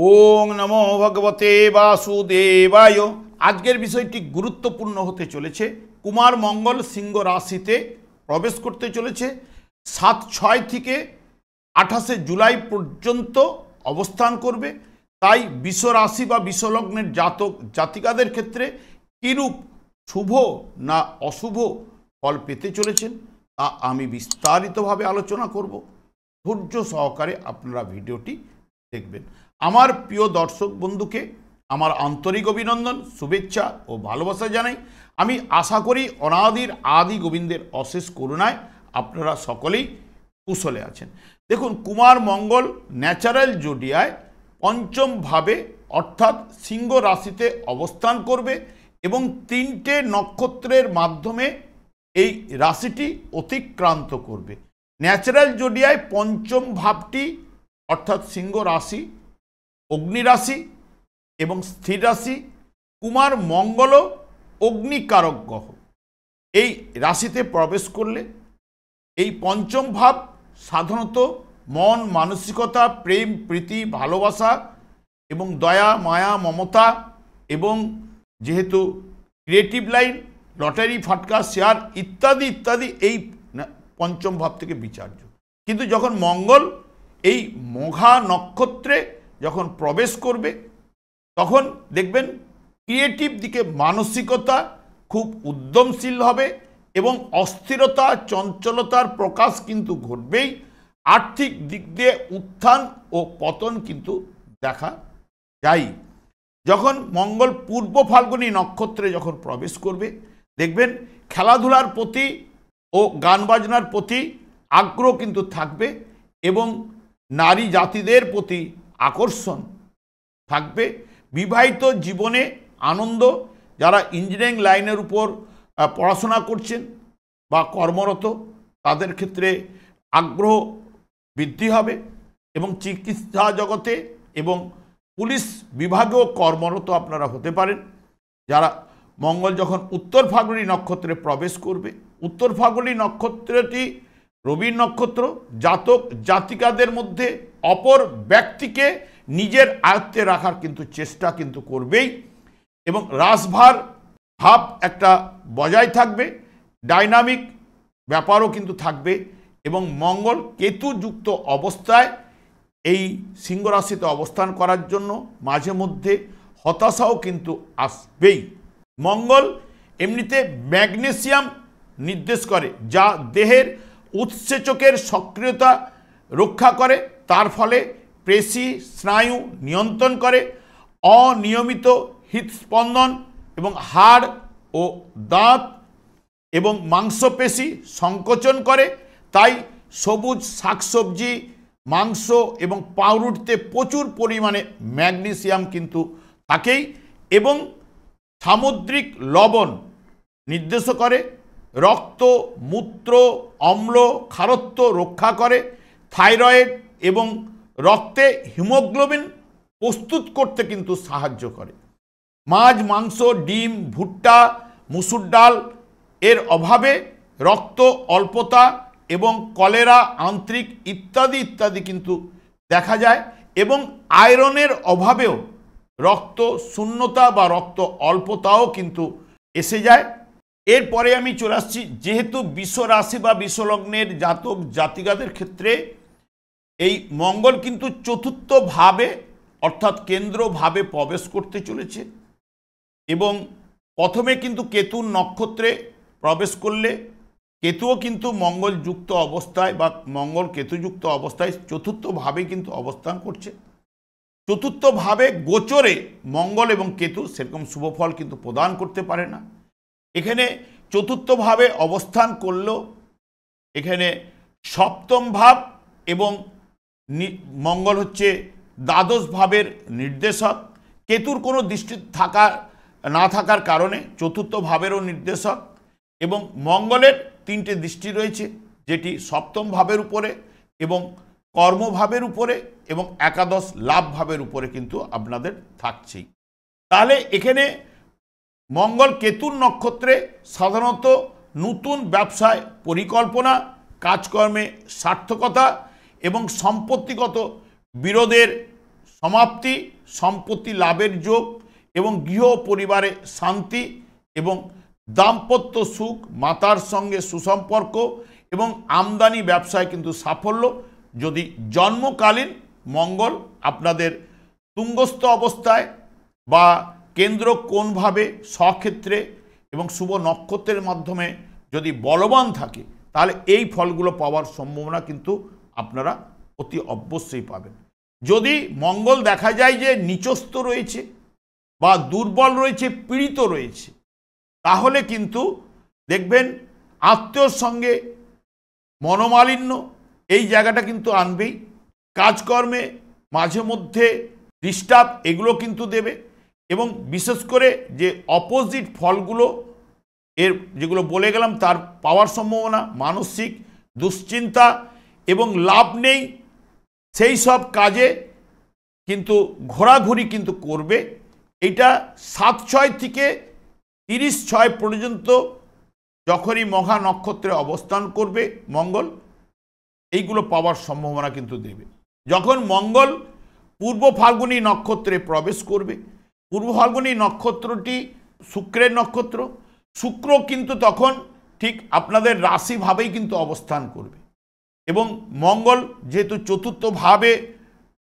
ওং নমো ভগবতে বাসুদেবায়। আজকের বিষয়টি গুরুত্বপূর্ণ হতে চলেছে। কুমার মঙ্গল সিংহ রাশিতে প্রবেশ করতে চলেছে 7/6 থেকে 28 জুলাই পর্যন্ত অবস্থান করবে। তাই বৃষ রাশি বা বৃষলগ্নের জাতক জাতিকাদের ক্ষেত্রে কিরূপ শুভ না অশুভ ফল পেতে চলেছেন তা আমি বিস্তারিতভাবে আলোচনা করব। ধৈর্য সহকারে আপনারা ভিডিওটি দেখবেন। আমার প্রিয় দর্শক বন্ধুকে আমার আন্তরিক অভিনন্দন, শুভেচ্ছা ও ভালোবাসা জানাই। আমি আশা করি অনাদির আদি গোবিন্দের অশেষ করুণায় আপনারা সকলেই কুশলে আছেন। দেখুন, কুমার মঙ্গল ন্যাচারাল জোডিয়ায় পঞ্চম ভাবে অর্থাৎ সিংহ রাশিতে অবস্থান করবে এবং 3টে নক্ষত্রের মাধ্যমে এই রাশিটি অতিক্রান্ত করবে। ন্যাচারাল জোডিয়ায় পঞ্চম ভাবটি অর্থাৎ সিংহ রাশি, অগ্নি রাশি এবং স্থির রাশি। কুমার মঙ্গল অগ্নিকারক গ্রহ। এই রাশিতে প্রবেশ করলে এই পঞ্চম ভাব সাধারণত মন মানসিকতা, প্রেম প্রীতি, ভালোবাসা এবং দয়া মায়া মমতা এবং যেহেতু ক্রিয়েটিভ লাইন, লটারি ফাটকা শেয়ার ইত্যাদি ইত্যাদি এই পঞ্চম ভাব থেকে বিচার্য। কিন্তু যখন মঙ্গল এই মঘা নক্ষত্রে যখন প্রবেশ করবে তখন দেখবেন ক্রিয়েটিভ দিকে মানসিকতা খুব উদ্যমশীল হবে এবং অস্থিরতা চঞ্চলতার প্রকাশ কিন্তু ঘটবেই। আর্থিক দিক দিয়ে উত্থান ও পতন কিন্তু দেখা যায়। যখন মঙ্গল পূর্ব ফাল্গুনী নক্ষত্রে যখন প্রবেশ করবে দেখবেন খেলাধুলার প্রতি ও গান বাজনার প্রতি আগ্রহ কিন্তু থাকবে এবং নারী জাতিদের প্রতি আকর্ষণ থাকবে। বিবাহিত জীবনে আনন্দ, যারা ইঞ্জিনিয়ারিং লাইনের উপর পড়াশোনা করছেন বা কর্মরত তাদের ক্ষেত্রে আগ্রহ বৃদ্ধি হবে এবং চিকিৎসা জগতে এবং পুলিশ বিভাগেও কর্মরত আপনারা হতে পারেন। যারা মঙ্গল যখন উত্তর ফাল্গুনী নক্ষত্রে প্রবেশ করবে, উত্তর ফাল্গুনী নক্ষত্রটি রবির নক্ষত্র, জাতক জাতিকাদের মধ্যে অপর ব্যক্তিকে নিজের আয়ত্তে রাখার কিন্তু চেষ্টা কিন্তু করবেই এবং রাশভার ভাব একটা বজায় থাকবে। ডাইনামিক ব্যাপারও কিন্তু থাকবে এবং মঙ্গল কেতু যুক্ত অবস্থায় এই সিংহ রাশিতে অবস্থান করার জন্য মাঝে মধ্যে হতাশাও কিন্তু আসবেই। মঙ্গল এমনিতে ম্যাগনেসিয়াম নির্দেশ করে, যা দেহের উৎসেচকের সক্রিয়তা রক্ষা করে। তার ফলে পেশি স্নায়ু নিয়ন্ত্রণ করে, অনিয়মিত হৃদস্পন্দন এবং হাড় ও দাঁত এবং মাংসপেশি সংকোচন করে। তাই সবুজ শাকসবজি, মাংস এবং পাউরুটিতে প্রচুর পরিমাণে ম্যাগনেসিয়াম কিন্তু থাকেই এবং সামুদ্রিক লবণ নির্দেশ করে রক্ত মূত্র অম্ল ক্ষারত্ব রক্ষা করে, থাইরয়েড এবং রক্তে হিমোগ্লোবিন প্রস্তুত করতে কিন্তু সাহায্য করে। মাছ মাংস ডিম ভুট্টা মুসুর ডাল এর অভাবে রক্ত অল্পতা এবং কলেরা আন্ত্রিক ইত্যাদি ইত্যাদি কিন্তু দেখা যায় এবং আয়রনের অভাবেও রক্ত শূন্যতা বা রক্ত অল্পতাও কিন্তু এসে যায়। এরপরে আমি চলে আসছি, যেহেতু বৃষ রাশি বা বৃষলগ্নের জাতক জাতিকাদের ক্ষেত্রে এই মঙ্গল কিন্তু চতুর্থ ভাবে অর্থাৎ কেন্দ্র ভাবে প্রবেশ করতে চলেছে এবং প্রথমে কিন্তু কেতুর নক্ষত্রে প্রবেশ করলে কেতুও কিন্তু মঙ্গল যুক্ত অবস্থায় বা মঙ্গল কেতুযুক্ত অবস্থায় চতুর্থ ভাবে কিন্তু অবস্থান করছে। চতুর্থ ভাবে গোচরে মঙ্গল এবং কেতু সেরকম শুভ ফল কিন্তু প্রদান করতে পারে না। এখানে চতুর্থ ভাবে অবস্থান করলেও এখানে সপ্তম ভাব এবং মঙ্গল হচ্ছে দ্বাদশ ভাবের নির্দেশক। কেতুর কোনো দৃষ্টি না থাকার কারণে চতুর্থ ভাবেরও নির্দেশক এবং মঙ্গলের 3টে দৃষ্টি রয়েছে, যেটি সপ্তম ভাবের উপরে এবং কর্মভাবের উপরে এবং একাদশ লাভ ভাবের উপরে কিন্তু আপনাদের থাকছেই। তাহলে এখানে মঙ্গল কেতুর নক্ষত্রে সাধারণত নতুন ব্যবসায় পরিকল্পনা, কাজকর্মে সার্থকতা এবং সম্পত্তিগত বিরোধের সমাপ্তি সম্পত্তি লাভের যোগ এবং গৃহ পরিবারে শান্তি এবং দাম্পত্য সুখ, মাতার সঙ্গে সুসম্পর্ক এবং আমদানি ব্যবসায় কিন্তু সাফল্য। যদি জন্মকালীন মঙ্গল আপনাদের তুঙ্গস্থ অবস্থায় বা কেন্দ্র কোণভাবে স্বক্ষেত্রে এবং শুভ নক্ষত্রের মাধ্যমে যদি বলবান থাকে, তাহলে এই ফলগুলো পাওয়ার সম্ভাবনা কিন্তু আপনারা অতি অবশ্যই পাবেন। যদি মঙ্গল দেখা যায় যে নিচস্থ রয়েছে বা দুর্বল রয়েছে, পীড়িত রয়েছে, তাহলে কিন্তু দেখবেন আত্মীয়র সঙ্গে মনোমালিন্য এই জায়গাটা কিন্তু আনবেই। কাজকর্মে মাঝে মধ্যে ডিস্টার্ব এগুলো কিন্তু দেবে এবং বিশেষ করে যে অপোজিট ফলগুলো এর যেগুলো বলে গেলাম তার পাওয়ার সম্ভাবনা, মানসিক দুশ্চিন্তা এবং লাভ নেই সেই সব কাজে কিন্তু ঘোরাঘুরি কিন্তু করবে। এটা 7/6 থেকে 30/6 পর্যন্ত যখনই মঘা নক্ষত্রে অবস্থান করবে মঙ্গল, এইগুলো পাওয়ার সম্ভাবনা কিন্তু দেবে। যখন মঙ্গল পূর্ব ফাল্গুনী নক্ষত্রে প্রবেশ করবে, পূর্ব ফাল্গুনী নক্ষত্রটি শুক্রের নক্ষত্র, শুক্র কিন্তু তখন ঠিক আপনাদের রাশিভাবেই কিন্তু অবস্থান করবে এবং মঙ্গল যেহেতু চতুর্থ ভাবে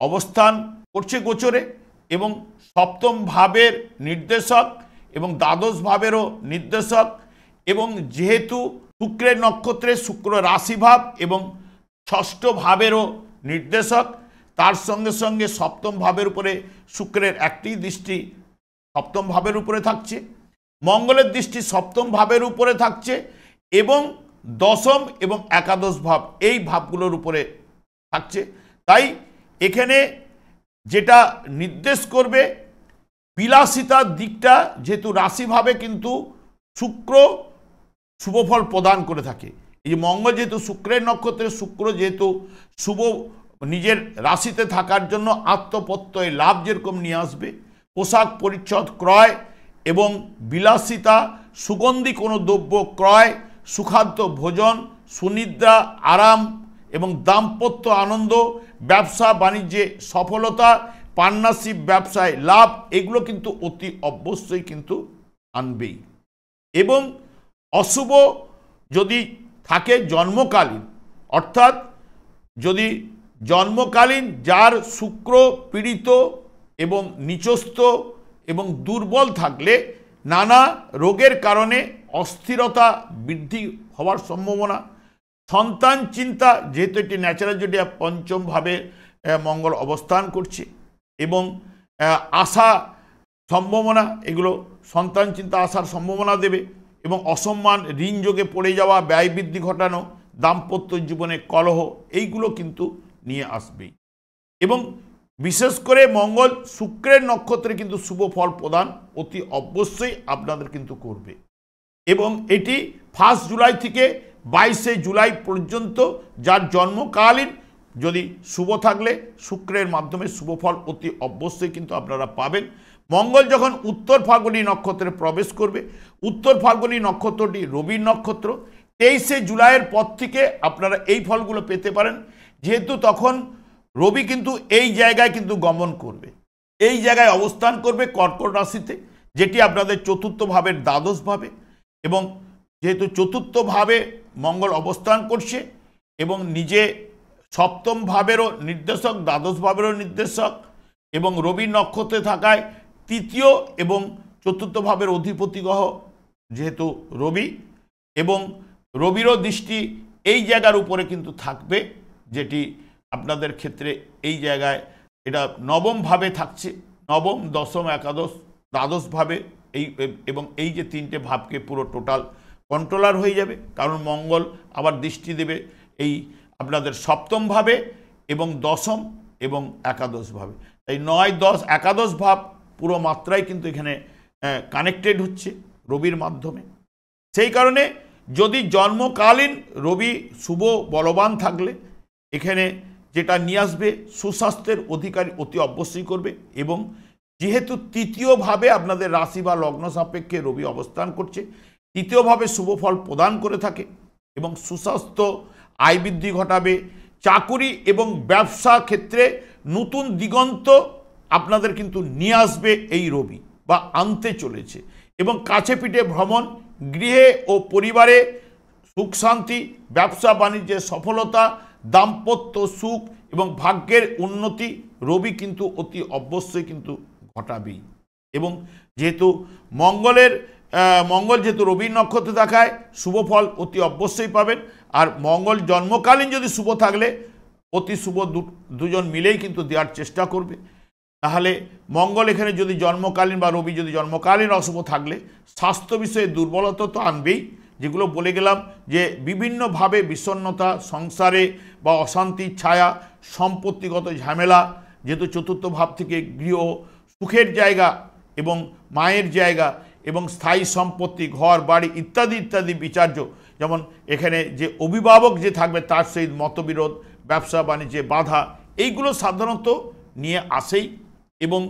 অবস্থান করছে গোচরে এবং সপ্তম ভাবের নির্দেশক এবং দ্বাদশ ভাবেরও নির্দেশক, এবং যেহেতু শুক্রের নক্ষত্রে শুক্র রাশিভাব এবং ষষ্ঠ ভাবেরও নির্দেশক, তার সঙ্গে সঙ্গে সপ্তম ভাবের উপরে শুক্রের একটি দৃষ্টি সপ্তম ভাবের উপরে থাকছে, মঙ্গলের দৃষ্টি সপ্তম ভাবের উপরে থাকছে এবং দশম এবং একাদশ ভাব এই ভাবগুলোর উপরে থাকছে। তাই এখানে যেটা নির্দেশ করবে বিলাসিতার দিকটা, যেহেতু রাশিভাবে কিন্তু শুক্র শুভফল প্রদান করে থাকে। এই যে মঙ্গল যেহেতু শুক্রের নক্ষত্রে, শুক্র যেহেতু শুভ নিজের রাশিতে থাকার জন্য আত্মপ্রত্যয় লাভ যেরকম নিয়ে আসবে, পোশাক পরিচ্ছদ ক্রয় এবং বিলাসিতা, সুগন্ধি কোনো দ্রব্য ক্রয়, সুখাদ্য ভোজন, সুনিদ্রা আরাম এবং দাম্পত্য আনন্দ, ব্যবসা বাণিজ্যে সফলতা, পার্টনারশিপ ব্যবসায় লাভ, এগুলো কিন্তু অতি অবশ্যই কিন্তু আনবেই। এবং অশুভ যদি থাকে জন্মকালীন, অর্থাৎ যদি জন্মকালীন যার শুক্র পীড়িত এবং নিচস্থ এবং দুর্বল থাকলে নানা রোগের কারণে অস্থিরতা বৃদ্ধি হওয়ার সম্ভাবনা, সন্তান চিন্তা, যেহেতু এটি ন্যাচারাল জোডিয়াক পঞ্চম ভাবে মঙ্গল অবস্থান করছে এবং আশা সম্ভাবনা, এগুলো সন্তান চিন্তা আসার সম্ভাবনা দেবে এবং অসম্মান, ঋণ যোগে পড়ে যাওয়া, ব্যয় বৃদ্ধি ঘটানো, দাম্পত্য জীবনে কলহ, এইগুলো কিন্তু নিয়ে আসবেই। এবং বিশেষ করে মঙ্গল শুক্রের নক্ষত্রে কিন্তু শুভ ফল প্রদান অতি অবশ্যই আপনাদের কিন্তু করবে এবং এটি 1 জুলাই থেকে 22 জুলাই পর্যন্ত যার জন্মকালীন যদি শুভ থাকলে শুক্রের মাধ্যমে শুভ ফল অতি অবশ্যই কিন্তু আপনারা পাবেন। মঙ্গল যখন উত্তর ফাল্গুনী নক্ষত্রে প্রবেশ করবে, উত্তর ফাল্গুনী নক্ষত্রটি রবির নক্ষত্র, 23 জুলাইয়ের পর থেকে আপনারা এই ফলগুলো পেতে পারেন, যেহেতু তখন রবি কিন্তু এই জায়গায় কিন্তু গমন করবে, এই জায়গায় অবস্থান করবে কর্কট রাশিতে, যেটি আপনাদের চতুর্থ ভাবের দ্বাদশ ভাবে এবং যেহেতু চতুর্থ ভাবে মঙ্গল অবস্থান করছে এবং নিজে সপ্তম ভাবেরও নির্দেশক, দ্বাদশ ভাবেরও নির্দেশক এবং রবি নক্ষত্রে থাকায় তৃতীয় এবং চতুর্থ ভাবের অধিপতি গ্রহ যেহেতু রবি এবং রবিরও দৃষ্টি এই জায়গার উপরে কিন্তু থাকবে, যেটি আপনাদের ক্ষেত্রে এই জায়গায় এটা নবম ভাবে থাকছে, নবম, দশম, একাদশ, দ্বাদশ ভাবে এই এবং এই যে তিনটে ভাবকে পুরো টোটাল কন্ট্রোলার হয়ে যাবে, কারণ মঙ্গল আবার দৃষ্টি দেবে এই আপনাদের সপ্তম ভাবে এবং দশম এবং একাদশ ভাবে। এই 9, 10, একাদশ ভাব পুরো মাত্রায় কিন্তু এখানে কানেক্টেড হচ্ছে রবির মাধ্যমে। সেই কারণে যদি জন্মকালীন রবি শুভ বলবান থাকলে এখানে যেটা নিয়ে আসবে সুস্বাস্থ্যের অধিকারী অতি অবশ্যই করবে এবং যেহেতু তৃতীয়ভাবে আপনাদের রাশি বা লগ্ন সাপেক্ষে রবি অবস্থান করছে, তৃতীয়ভাবে শুভ ফল প্রদান করে থাকে এবং সুস্বাস্থ্য, আয় বৃদ্ধি ঘটাবে, চাকুরি এবং ব্যবসা ক্ষেত্রে নতুন দিগন্ত আপনাদের কিন্তু নিয়ে আসবে এই রবি বা আনতে চলেছে। এবং কাছে পিঠে ভ্রমণ, গৃহে ও পরিবারে সুখ শান্তি, ব্যবসা বাণিজ্যের সফলতা, দাম্পত্য সুখ এবং ভাগ্যের উন্নতি রবি কিন্তু অতি অবশ্যই কিন্তু ঘটাবেই। এবং যেহেতু মঙ্গল যেহেতু রবির নক্ষত্রে দেখায়, শুভ ফল অতি অবশ্যই পাবেন। আর মঙ্গল জন্মকালীন যদি শুভ থাকলে অতি শুভ দুজন মিলেই কিন্তু দেওয়ার চেষ্টা করবে। তাহলে মঙ্গল এখানে যদি জন্মকালীন বা রবি যদি জন্মকালীন অশুভ থাকলে স্বাস্থ্য বিষয়ে দুর্বলতা তো আনবেই, যেগুলো বলে গেলাম যে বিভিন্নভাবে বিষণ্ণতা, সংসারে বা অশান্তির ছায়া, সম্পত্তিগত ঝামেলা, যেহেতু চতুর্থ ভাব থেকে গৃহ সুখের জায়গা এবং মায়ের জায়গা এবং স্থায়ী সম্পত্তি, ঘর বাড়ি ইত্যাদি ইত্যাদি বিচার্য। যেমন এখানে যে অভিভাবক যে থাকবে তার সহিত মতবিরোধ, ব্যবসা বাণিজ্যে বাধা, এইগুলো সাধারণত নিয়ে আসেই। এবং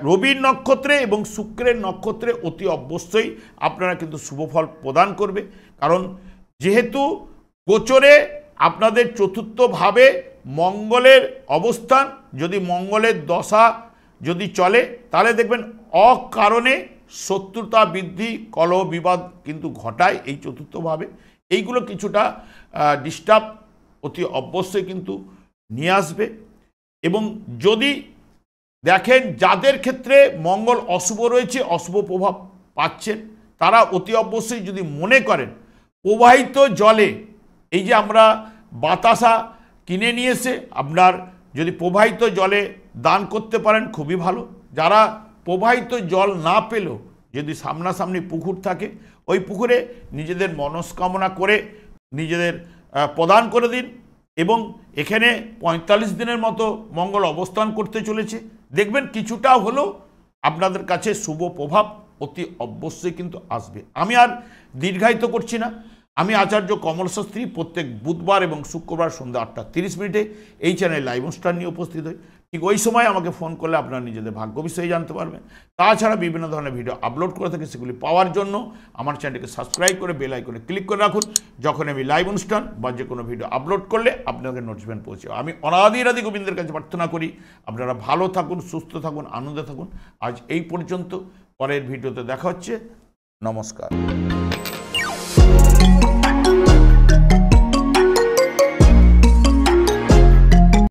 রবির নক্ষত্রে এবং শুক্রের নক্ষত্রে অতি অবশ্যই আপনারা কিন্তু শুভফল প্রদান করবে। কারণ যেহেতু গোচরে আপনাদের চতুর্থভাবে মঙ্গলের অবস্থান, যদি মঙ্গলের দশা যদি চলে তাহলে দেখবেন অকারণে শত্রুতা বৃদ্ধি, কলহ বিবাদ কিন্তু ঘটায় এই চতুর্থভাবে। এইগুলো কিছুটা ডিস্টার্ব অতি অবশ্যই কিন্তু নিয়ে আসবে। এবং যদি দেখেন যাদের ক্ষেত্রে মঙ্গল অশুভ রয়েছে, অশুভ প্রভাব পাচ্ছেন, তারা অতি অবশ্যই যদি মনে করেন প্রবাহিত জলে, এই যে আমরা বাতাসা কিনে নিয়ে এসে আপনার যদি প্রবাহিত জলে দান করতে পারেন খুবই ভালো। যারা প্রবাহিত জল না পেলেও যদি সামনাসামনি পুকুর থাকে, ওই পুকুরে নিজেদের মনস্কামনা করে নিজেদের প্রদান করে দিন। এবং এখানে ৪৫ দিনের মতো মঙ্গল অবস্থান করতে চলেছে, দেখবেন কিছুটা হলেও আপনাদের কাছে শুভ প্রভাব অতি অবশ্যই কিন্তু আসবে। আমি আর দীর্ঘায়িত করছি না। আমি আচার্য কমল শাস্ত্রী প্রত্যেক বুধবার এবং শুক্রবার সন্ধ্যা ৮টা ৩০ এই চ্যানেলে লাইভ অনুষ্ঠান নিয়ে উপস্থিত হই। ঠিক ওই সময় আমাকে ফোন করলে আপনারা নিজেদের ভাগ্য বিষয়ে জানতে পারবেন। তাছাড়া বিভিন্ন ধরনের ভিডিও আপলোড করে থাকি, সেগুলি পাওয়ার জন্য আমার চ্যানেলকে সাবস্ক্রাইব করে বেল আইকনে ক্লিক করে রাখুন। যখন আমি লাইভ অনুষ্ঠান বা যে কোনো ভিডিও আপলোড করলে আপনাদের নোটিফিকেশন পৌঁছে। আমি অনাদি গোবিন্দের কাছে প্রার্থনা করি আপনারা ভালো থাকুন, সুস্থ থাকুন, আনন্দে থাকুন। আজ এই পর্যন্ত, পরের ভিডিওতে দেখা হচ্ছে। নমস্কার।